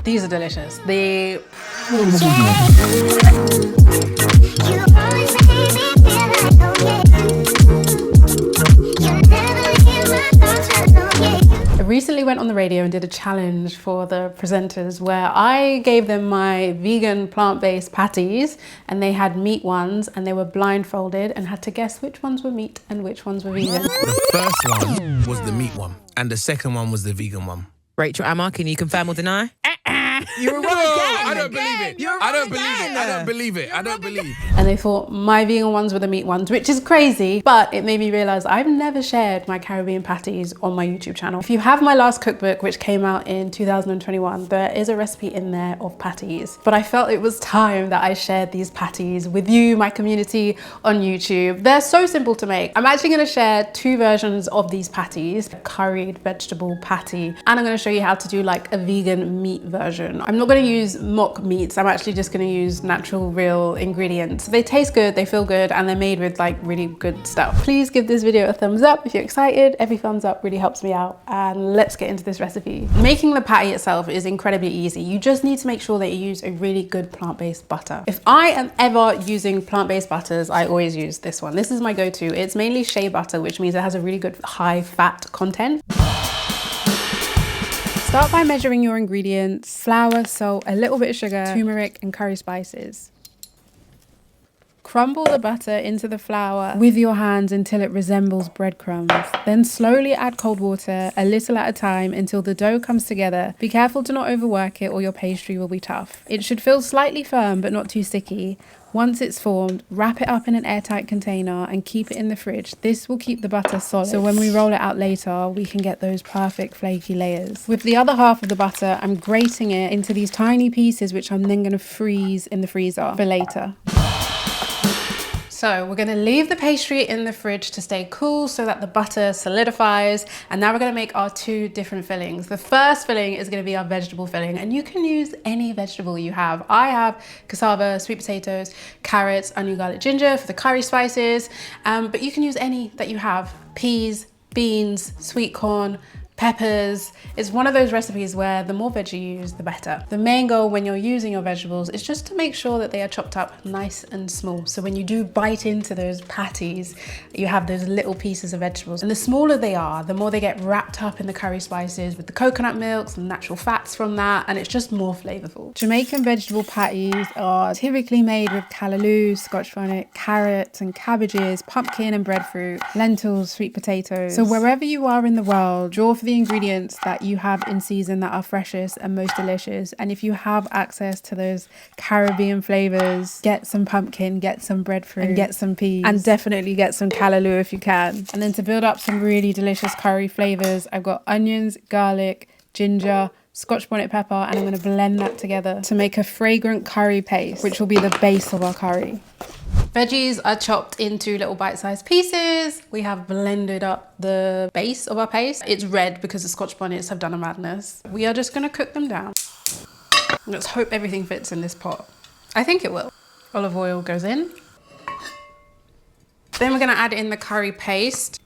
These are delicious. I recently went on the radio and did a challenge for the presenters where I gave them my vegan plant-based patties, and they had meat ones, and they were blindfolded and had to guess which ones were meat and which ones were vegan. The first one was the meat one, and the second one was the vegan one. Rachel Amma, can you confirm or deny? You're wrong again. I don't believe it. I don't believe it. I don't believe. And they thought my vegan ones were the meat ones, which is crazy, but it made me realize I've never shared my Caribbean patties on my YouTube channel. If you have my last cookbook, which came out in 2021, there is a recipe in there of patties. But I felt it was time that I shared these patties with you, my community, on YouTube. They're so simple to make. I'm actually gonna share 2 versions of these patties, a curried vegetable patty, and I'm gonna show you how to do like a vegan meat version. I'm not gonna use mock meats. I'm actually just gonna use natural, real ingredients. They taste good, they feel good, and they're made with like really good stuff. Please give this video a thumbs up if you're excited. Every thumbs up really helps me out. And let's get into this recipe. Making the patty itself is incredibly easy. You just need to make sure that you use a really good plant-based butter. If I am ever using plant-based butters, I always use this one. This is my go-to. It's mainly shea butter, which means it has a really good high fat content. Start by measuring your ingredients: flour, salt, a little bit of sugar, turmeric, and curry spices. Crumble the butter into the flour with your hands until it resembles breadcrumbs. Then slowly add cold water, a little at a time, until the dough comes together. Be careful to not overwork it or your pastry will be tough. It should feel slightly firm but not too sticky. Once it's formed, wrap it up in an airtight container and keep it in the fridge. This will keep the butter solid, so when we roll it out later, we can get those perfect flaky layers. With the other half of the butter, I'm grating it into these tiny pieces, which I'm then gonna freeze in the freezer for later. So we're gonna leave the pastry in the fridge to stay cool so that the butter solidifies. And now we're gonna make our 2 different fillings. The first filling is gonna be our vegetable filling, and you can use any vegetable you have. I have cassava, sweet potatoes, carrots, onion, garlic, ginger for the curry spices, but you can use any that you have. Peas, beans, sweet corn, peppers. It's one of those recipes where the more veg you use, the better. The main goal when you're using your vegetables is just to make sure that they are chopped up nice and small. So when you do bite into those patties, you have those little pieces of vegetables. And the smaller they are, the more they get wrapped up in the curry spices with the coconut milks and natural fats from that, and it's just more flavorful. Jamaican vegetable patties are typically made with callaloo, scotch bonnet, carrots and cabbages, pumpkin and breadfruit, lentils, sweet potatoes. So wherever you are in the world, draw for the ingredients that you have in season that are freshest and most delicious. And if you have access to those Caribbean flavors, get some pumpkin, get some breadfruit, and get some peas, and definitely get some callaloo if you can. And then to build up some really delicious curry flavors, I've got onions, garlic, ginger, scotch bonnet pepper, and I'm going to blend that together to make a fragrant curry paste, which will be the base of our curry. Veggies are chopped into little bite-sized pieces. We have blended up the base of our paste. It's red because the scotch bonnets have done a madness. We are just gonna cook them down. Let's hope everything fits in this pot. I think it will. Olive oil goes in. Then we're gonna add in the curry paste.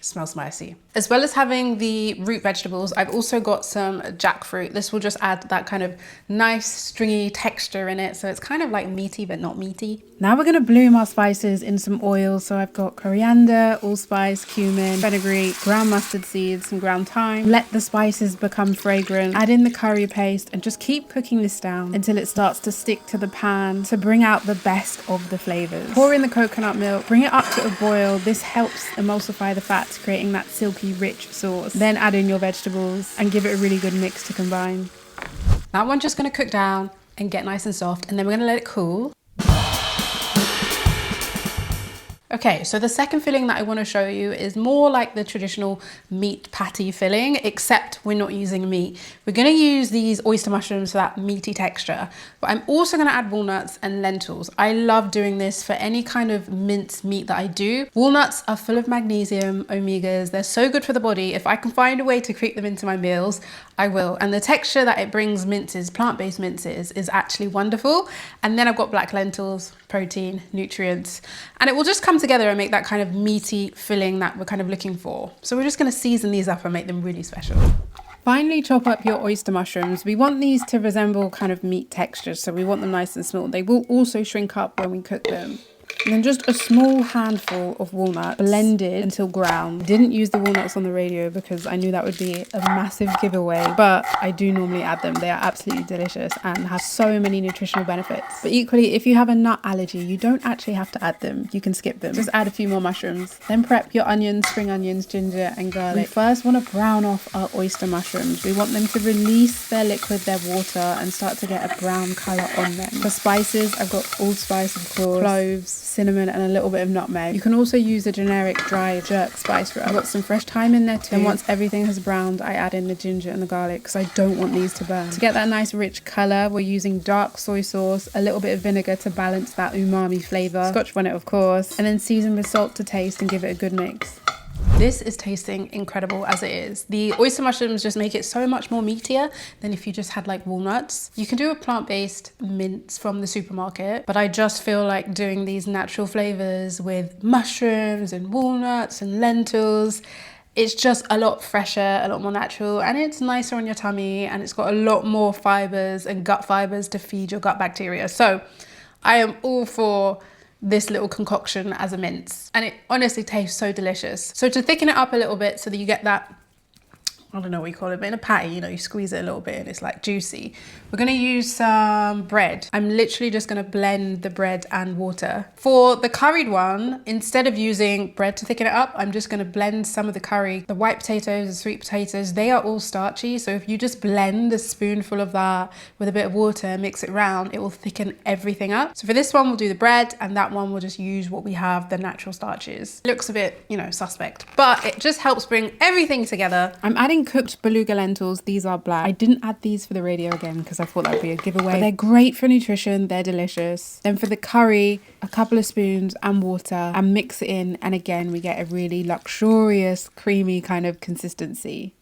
Smells spicy. As well as having the root vegetables, I've also got some jackfruit. This will just add that kind of nice stringy texture in it, so it's kind of like meaty but not meaty. Now we're going to bloom our spices in some oil. So I've got coriander, allspice, cumin, fenugreek, ground mustard seeds, and ground thyme. Let the spices become fragrant. Add in the curry paste and just keep cooking this down until it starts to stick to the pan to bring out the best of the flavors. Pour in the coconut milk, bring it up to a boil. This helps emulsify the fats, creating that silky rich sauce. Then add in your vegetables and give it a really good mix to combine. That one's just going to cook down and get nice and soft, and then we're going to let it cool. Okay, so the second filling that I want to show you is more like the traditional meat patty filling, except we're not using meat. We're going to use these oyster mushrooms for that meaty texture, but I'm also going to add walnuts and lentils. I love doing this for any kind of minced meat that I do. Walnuts are full of magnesium, omegas. They're so good for the body. If I can find a way to creep them into my meals, I will. And the texture that it brings minces, plant-based minces, is actually wonderful. And then I've got black lentils, protein, nutrients, and it will just come together and make that kind of meaty filling that we're kind of looking for. So we're just going to season these up and make them really special. Finally, chop up your oyster mushrooms. We want these to resemble kind of meat textures, so we want them nice and small. They will also shrink up when we cook them. And then just a small handful of walnuts, blended until ground. Didn't use the walnuts on the radio because I knew that would be a massive giveaway, but I do normally add them. They are absolutely delicious and have so many nutritional benefits. But equally, if you have a nut allergy, you don't actually have to add them. You can skip them. Just add a few more mushrooms. Then prep your onions, spring onions, ginger and garlic. We first want to brown off our oyster mushrooms. We want them to release their liquid, their water, and start to get a brown colour on them. For spices, I've got allspice, of course, cloves, cinnamon and a little bit of nutmeg. You can also use a generic dry jerk spice rub. I've got some fresh thyme in there too. And once everything has browned, I add in the ginger and the garlic because I don't want these to burn. To get that nice rich colour, we're using dark soy sauce, a little bit of vinegar to balance that umami flavour, Scotch bonnet of course, and then season with salt to taste and give it a good mix. This is tasting incredible as it is. The oyster mushrooms just make it so much more meatier than if you just had like walnuts. You can do a plant-based mince from the supermarket, but I just feel like doing these natural flavors with mushrooms and walnuts and lentils. It's just a lot fresher, a lot more natural, and it's nicer on your tummy, and it's got a lot more fibers and gut fibers to feed your gut bacteria. So I am all for this little concoction as a mince, and it honestly tastes so delicious. So to thicken it up a little bit so that you get that, I don't know what you call it, but in a patty, you know, you squeeze it a little bit and it's like juicy. We're gonna use some bread. I'm literally just gonna blend the bread and water. For the curried one, instead of using bread to thicken it up, I'm just gonna blend some of the curry. The white potatoes, the sweet potatoes, they are all starchy. So if you just blend a spoonful of that with a bit of water, mix it round, it will thicken everything up. So for this one, we'll do the bread, and that one we'll just use what we have, the natural starches. It looks a bit, you know, suspect, but it just helps bring everything together. I'm adding cooked beluga lentils. These are black. I didn't add these for the radio again because I thought that would be a giveaway, but they're great for nutrition. They're delicious. Then for the curry, a couple of spoons and water, and mix it in, and again we get a really luxurious creamy kind of consistency.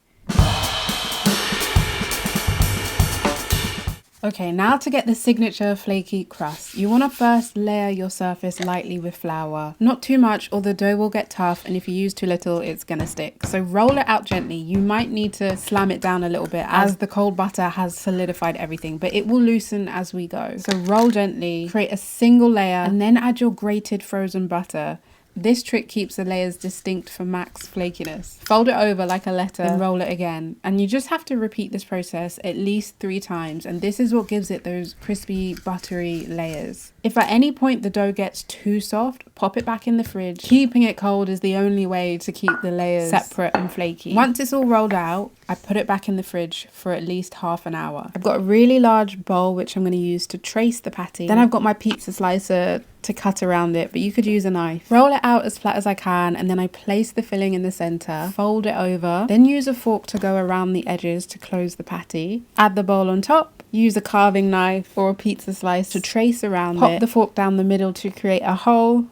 Okay, now to get the signature flaky crust. You want to first layer your surface lightly with flour. Not too much or the dough will get tough, and if you use too little, it's gonna stick. So roll it out gently. You might need to slam it down a little bit as the cold butter has solidified everything, but it will loosen as we go. So roll gently, create a single layer, and then add your grated frozen butter. This trick keeps the layers distinct for max flakiness. Fold it over like a letter and roll it again. And you just have to repeat this process at least 3 times. And this is what gives it those crispy, buttery layers. If at any point the dough gets too soft, pop it back in the fridge. Keeping it cold is the only way to keep the layers separate and flaky. Once it's all rolled out, I put it back in the fridge for at least half an hour. I've got a really large bowl which I'm going to use to trace the patty. Then I've got my pizza slicer to cut around it, but you could use a knife. Roll it out as flat as I can, and then I place the filling in the center, fold it over, then use a fork to go around the edges to close the patty. Add the bowl on top, use a carving knife or a pizza slice to trace around it. Pop the fork down the middle to create a hole.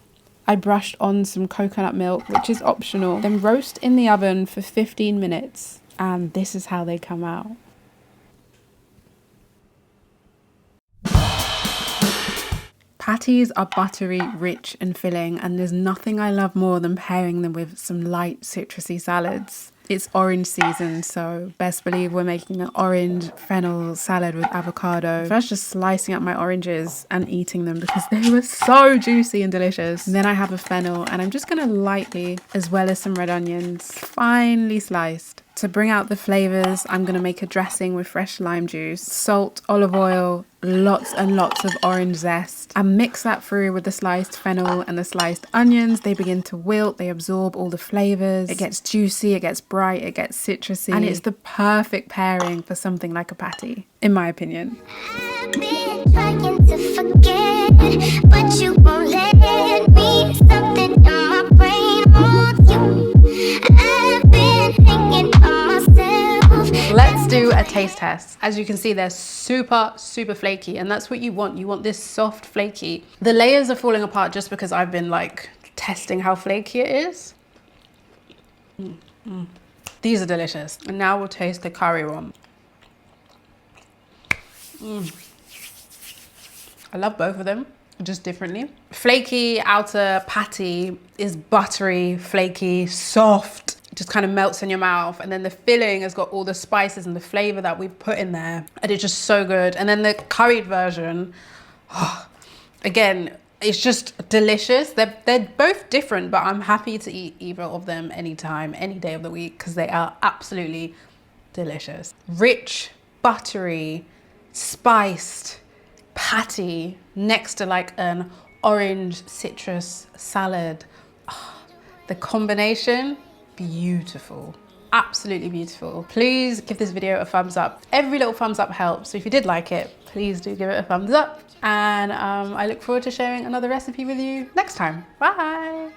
I brushed on some coconut milk, which is optional. Then roast in the oven for 15 minutes. And this is how they come out. Patties are buttery, rich and filling, and there's nothing I love more than pairing them with some light citrusy salads. It's orange season, so best believe we're making an orange fennel salad with avocado. First, just slicing up my oranges and eating them because they were so juicy and delicious. And then I have a fennel, and I'm just gonna lightly, as well as some red onions, finely sliced. To bring out the flavors, I'm gonna make a dressing with fresh lime juice, salt, olive oil, lots and lots of orange zest, and mix that through with the sliced fennel and the sliced onions. They begin to wilt, they absorb all the flavors. It gets juicy, it gets bright, it gets citrusy, and it's the perfect pairing for something like a patty, in my opinion. I've been trying to forget, but you won't let me. Something in my brain wants you. I've been thinking of myself. Let's do a taste test. As you can see, they're super flaky, and that's what you want. You want this soft flaky. The layers are falling apart just because I've been like testing how flaky it is. These are delicious. And now we'll taste the curry one. I love both of them, just differently. Flaky outer patty is buttery, flaky, soft. just kind of melts in your mouth. And then the filling has got all the spices and the flavor that we've put in there. And it's just so good. And then the curried version, again, it's just delicious. They're both different, but I'm happy to eat either of them anytime, any day of the week, because they are absolutely delicious. Rich, buttery, spiced patty next to like an orange citrus salad. The combination, beautiful. Absolutely beautiful. Please give this video a thumbs up. Every little thumbs up helps. So if you did like it, please do give it a thumbs up. And I look forward to sharing another recipe with you next time. Bye.